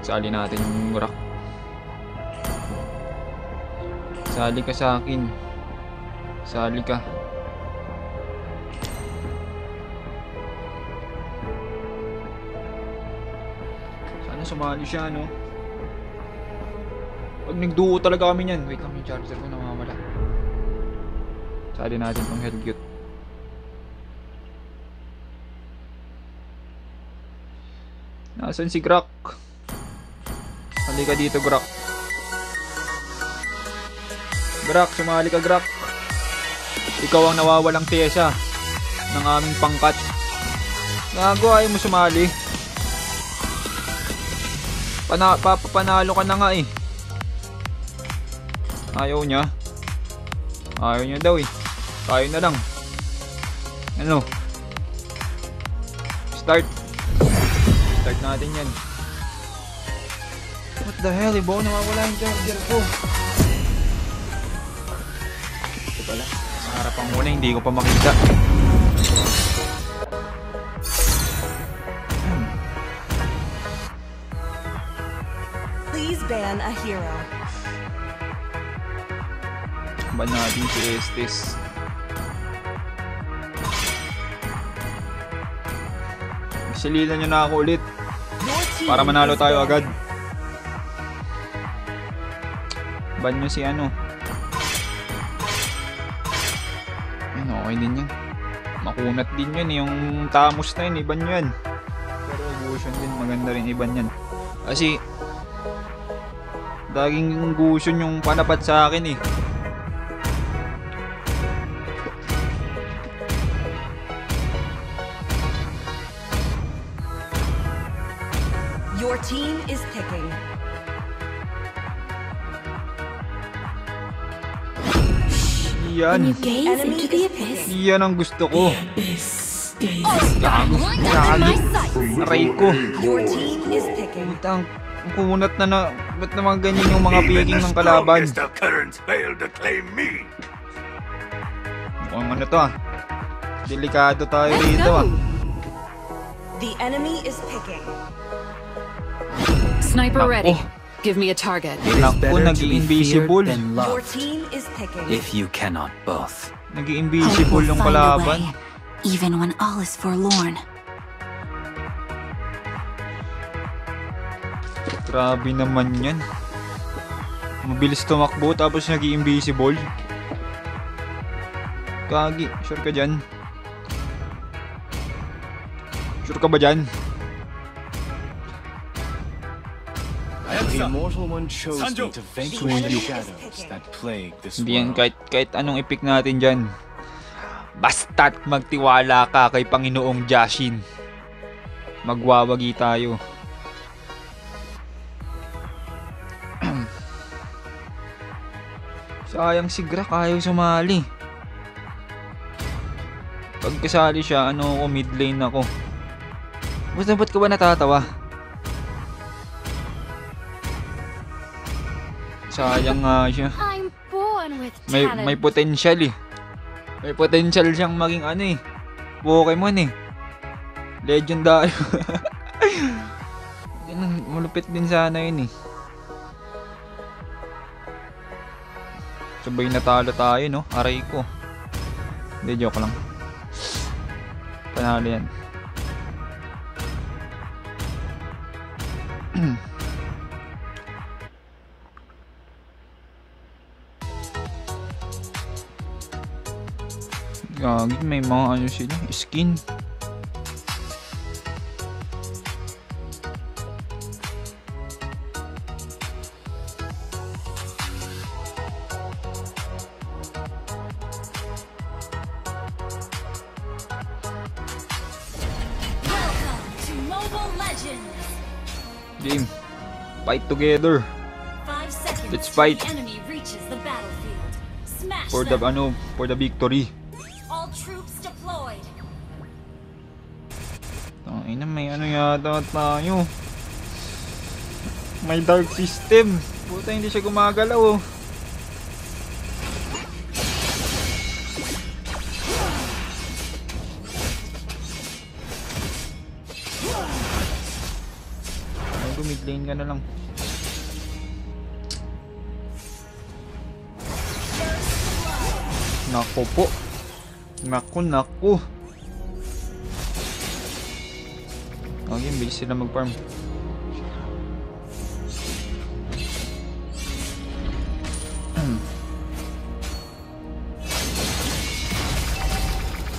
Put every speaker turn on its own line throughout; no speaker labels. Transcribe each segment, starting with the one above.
Sali natin yung rock. Sali ka sa akin. Sali ka. Sana sumali siya, no? Pag nagduo talaga kami niyan. Wait lang, yung charger ko namamala. Sali natin tong Helgyot. Nasaan si Grak? Halika dito, Grak. Grak, sumali ka, Grak. Ikaw ang nawawalang pyesa ng aming pangkat. Gago, ayaw mo sumali. Papanalo ka na nga eh. Ayaw niya. Ayaw niya daw eh. Tayo na lang. Ano? Start. Start natin yan. What the hell? Iba ko nawawala yung charger ko. Ito pala. Sa harapang muna, hindi ko pa makita.
Please ban a hero.
Ban natin si Estes. Sililan nyo na ako ulit para manalo tayo agad. Ban nyo si ano. Ayun, okay din yan. Makunat din yun. Yung Tamos na yun, iban nyo yan. Pero Gusion din, maganda rin iban yan. Kasi daging Gusion yung panapat sa akin eh.
Your team is picking.
Yan. Yan ang gusto ko. Gago. Aray ko.
Your team is picking.
Ang kunat na ba't naman ganyan yung mga picking ng kalaban? Mukhang ano to ah. Delikado tayo dito ah.
The enemy is picking.
Sniper ready. Give me a target.
Naku, nag-i-invisible.
Your team is picking.
If you cannot both.
Nag-i-invisible yung kalaban.
Even when all is forlorn.
Grabe naman yan. Mabilis tumakbo tapos nag-i-invisible. Kagi, sure ka dyan? Sure ka ba dyan?
The immortal one chose me to vanquish the shadows that plague this
Hindi yan
world.
kahit anong epic natin dyan. Basta't magtiwala ka kay Panginoong Jashin. Magwawagi tayo. Sayang si Grak, ayaw sumali. Pag kasali siya, ano ako, mid lane ako. Basta ba't ka ba natatawa? Sayang nga siya.
I'm born with
May potential eh. May potential siyang maging ano eh. Pokemon eh. Legendary. Malupit din sana yun eh. Sabay natalo tayo no. Aray ko. Hindi, joke lang. Panalo yan. Gagi, may mga ano sila, skin. Game. Fight together. Let's fight. For the victory.
All troops deployed.
Tangina, may ano yata tayo. May dark system. Puta, hindi siya gumagalaw oh. Mid lane ka na lang. Naku po. Naku. Okay, bilis sila mag-farm.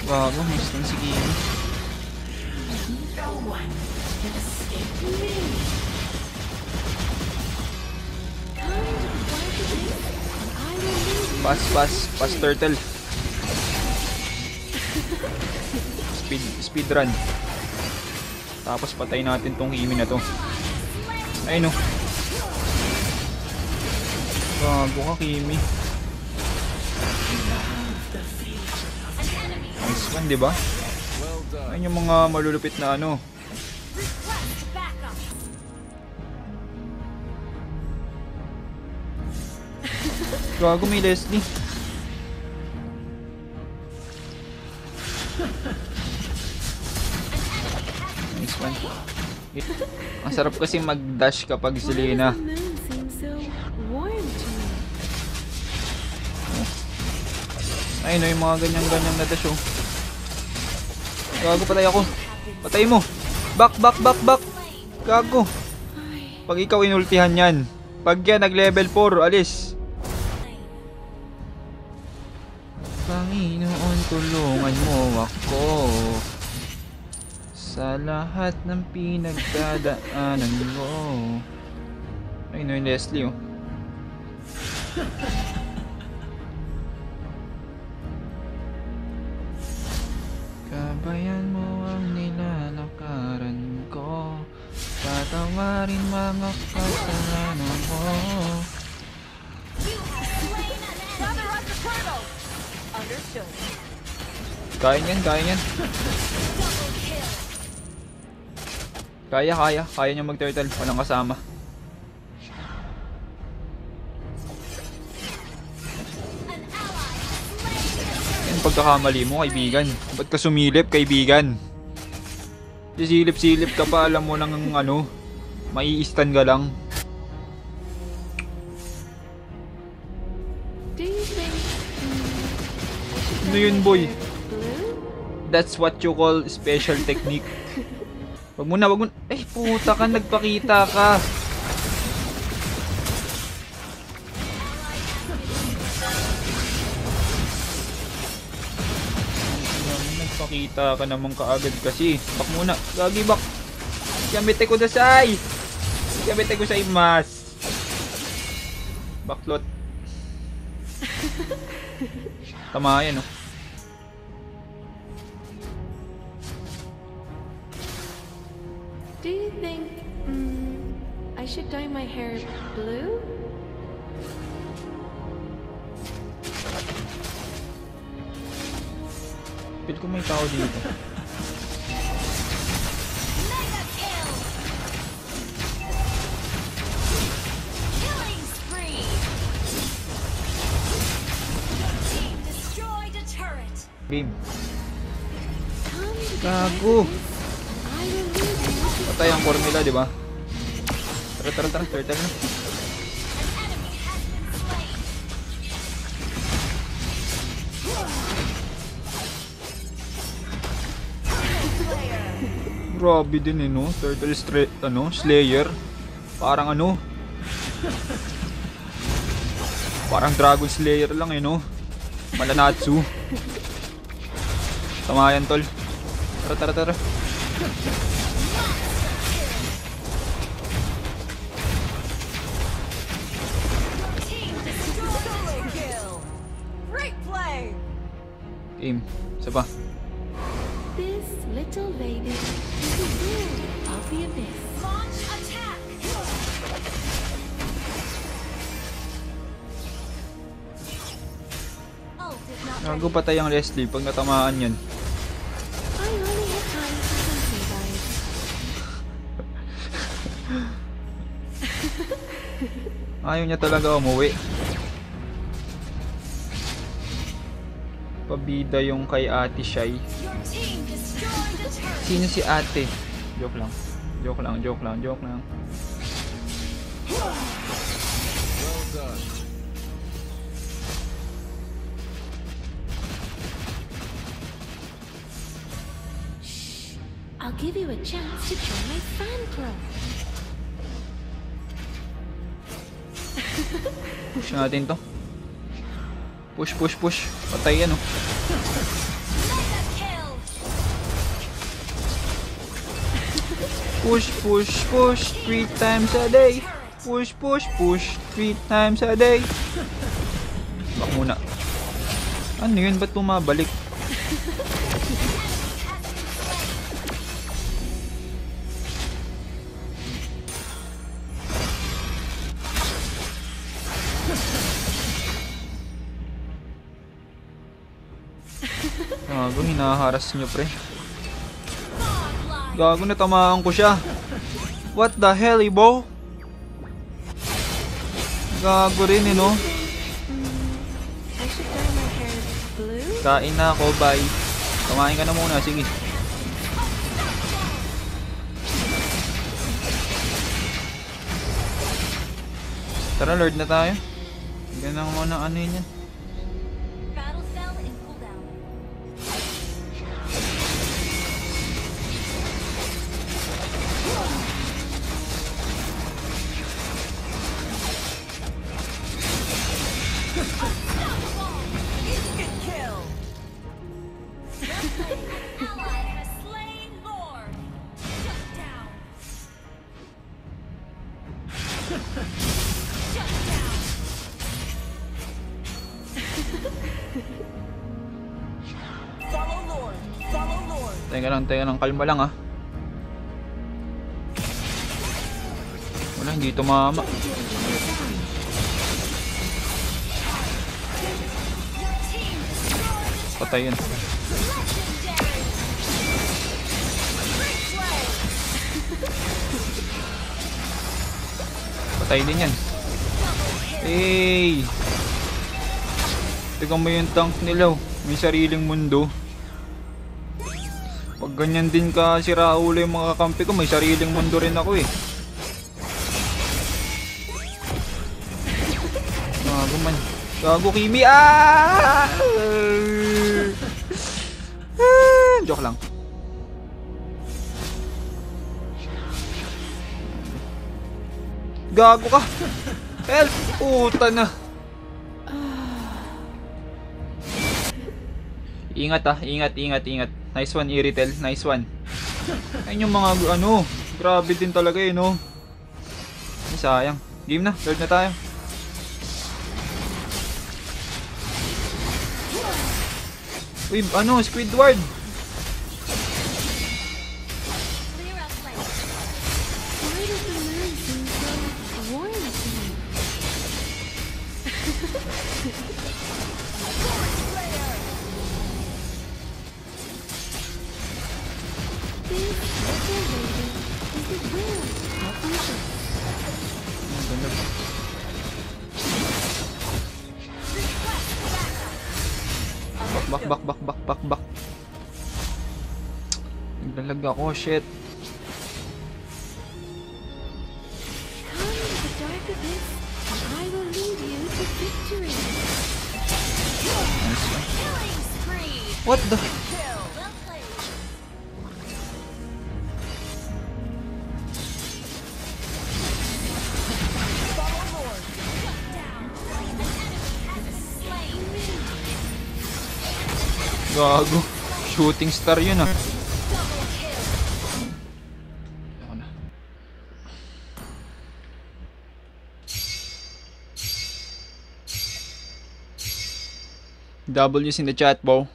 Bago, miss lang si Kimi. Pass turtle. Speed run. Tapos patay natin tong Kimi na to. Ayun, no. Bago ka, Kimi. Nice one, diba? Ayun yung mga malulupit na ano.
Request backup.
Gago, may Leslie. Nice one. Ang sarap kasi mag-dash kapag Selena.
The moon seems so warm to me.
Ayun, yung mga ganyan-ganyan na dash, oh. Gago, patay ako. Patay mo. Back. Gago. Pag ikaw inultihan yan. Pag yan nag-level 4, alis. Panginoon, tulungan mo ako sa lahat ng pinagdadaanan mo. Ayun, yung Leslie, oh. Gabayan mo ang nilalakaran ko, patawarin mga kasalanan ko. Kaya yan. Kaya niya mag-turtle, walang kasama. Yan pagkakamali mo, kaibigan. Ba't ka sumilip, kaibigan? Sisilip-silip ka pa, alam mo nang ano, mai-stun ka lang.
Do you think
Ano yun, boy?
blue?
That's what you call special technique. Wag mo na. Ay, puta ka, nagpakita ka. Nagpakita ka naman kaagad kasi. Back muna. Gagi, back. Yamete ko dasay. Yamete ko sa imas. Backlot. Tama yan, oh.
Do you think I should dye my hair blue?
Feel ko may tao dito.
Mega kill. Killing spree. Team destroyed a turret.
Game.
Come
Gago.
I will lead you.
Patay ang core nila, di ba? Tara. Turtle na.
An enemy has been slain.
Grabe din, eh, no? Turtle Slayer. Parang ano? Parang Dragon Slayer lang, eh, no? Malanatsu. Tama yan, tol. Tara.
Team destroyed. Kill. Great play.
Game. Isa pa.
This little lady is a jewel of the abyss.
Launch attack. Ult is not
Gago, patay ang Leslie pag natamaan yan.
I only have time for something, guys.
Ayaw niya talaga umuwi. Pabida yung kay Ate Shai.
Your team destroyed a turret.
Sino si Ate? Joke lang.
give you a chance to join my fan club.
Push natin to. Push, push, push. Patay yan, oh.
Mega kill.
Push, push, push. 3 times a day. Push, push, push. 3 times a day. Bak muna. Ano yun? Ba't bumabalik? Gago, hinaharas nyo, pre. Gago, natamaan ko siya. What the hell, Ibo? Gago rin, no?
I should dye my hair blue?
Kain na ako, bye. Kumain ka na muna, sige. Tara, Lord na tayo. Ganun mo na ano yun yan.
Battle cell in cooldown.
Instant kill.
Ally has slain Lord. Shut down. Shut down.
Follow Lord. Follow Lord.
Teka lang, kalma lang ah. Wala, hindi tumama. Patay yun. Patay din yan. Hey! Tignan mo yung tank nila, oh. May sariling mundo. Pag ganyan din ka sira ulo yung mga kampi ko, may sariling mundo rin ako eh. Gago man. Gago, Kimi. Ah! Joke lang. Gago ka. Help! Puta na. Ingat ah, ingat. Nice one, Iritel. Nice one. Ayun yung mga ano, grabe din talaga eh, no? Ay, sayang. Game na, Lord na tayo. Uy, ano, Squidward.
Clear up lane.
Why does the moon seem so warm to me? This little lady is it will help me out.
Back. Naglalag ako, shit.
Come to the dark abyss, and I will lead you to victory.
Nice one.
Killing spree.
What the?
Well played.
Follow Lord.
Shut down. An enemy has slain me.
Gago. Shooting star yun ah.
Double kill.
Ako na. W's in the chat, bro.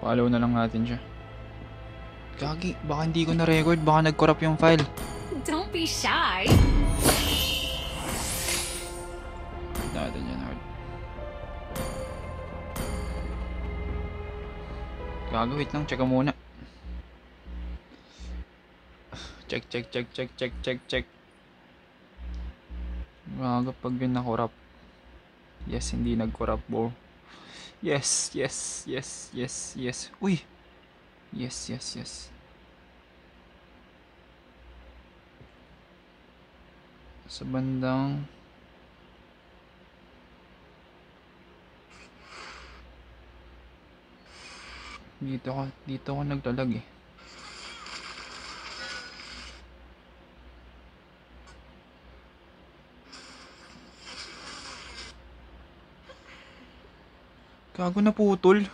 Follow na lang natin siya. Gagi, baka hindi ko na-record, baka nag-corrupt yung file.
Don't be shy.
Natin yan, hard. Gago, wait lang, check ko muna. Check. Gago, pag yun na-corrupt. Yes, hindi nag-corrupt, bro. Yes, yes, yes, yes, yes. Uy! Yes, yes, yes. Sa bandang... Dito ako naglalag eh. Gago na putol.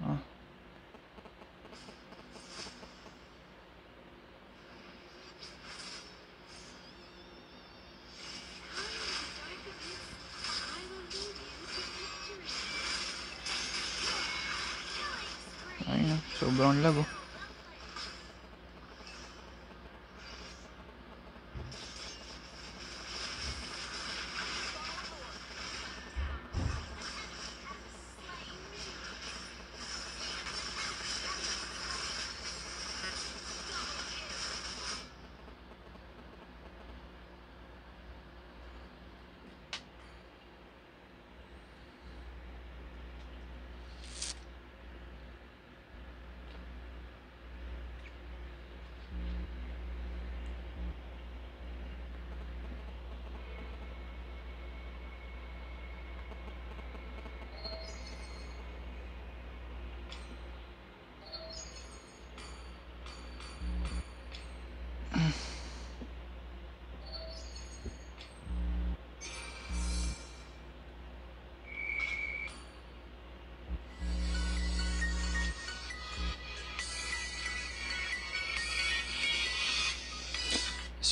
Ah. Ay na, sobrang lag oh.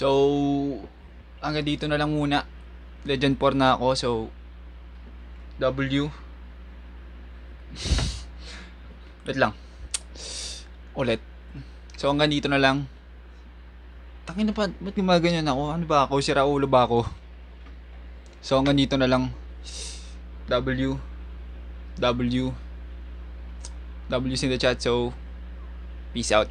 So, hanggang dito na lang muna. Legend 4 na ako, so W. Wait lang. Ulit. So, hanggang dito na lang. Tangin na pa, ba't gumaganyan ako? Ano ba ako? Sira ulo ba ako? So, hanggang dito na lang. W. W's in the chat, so peace out.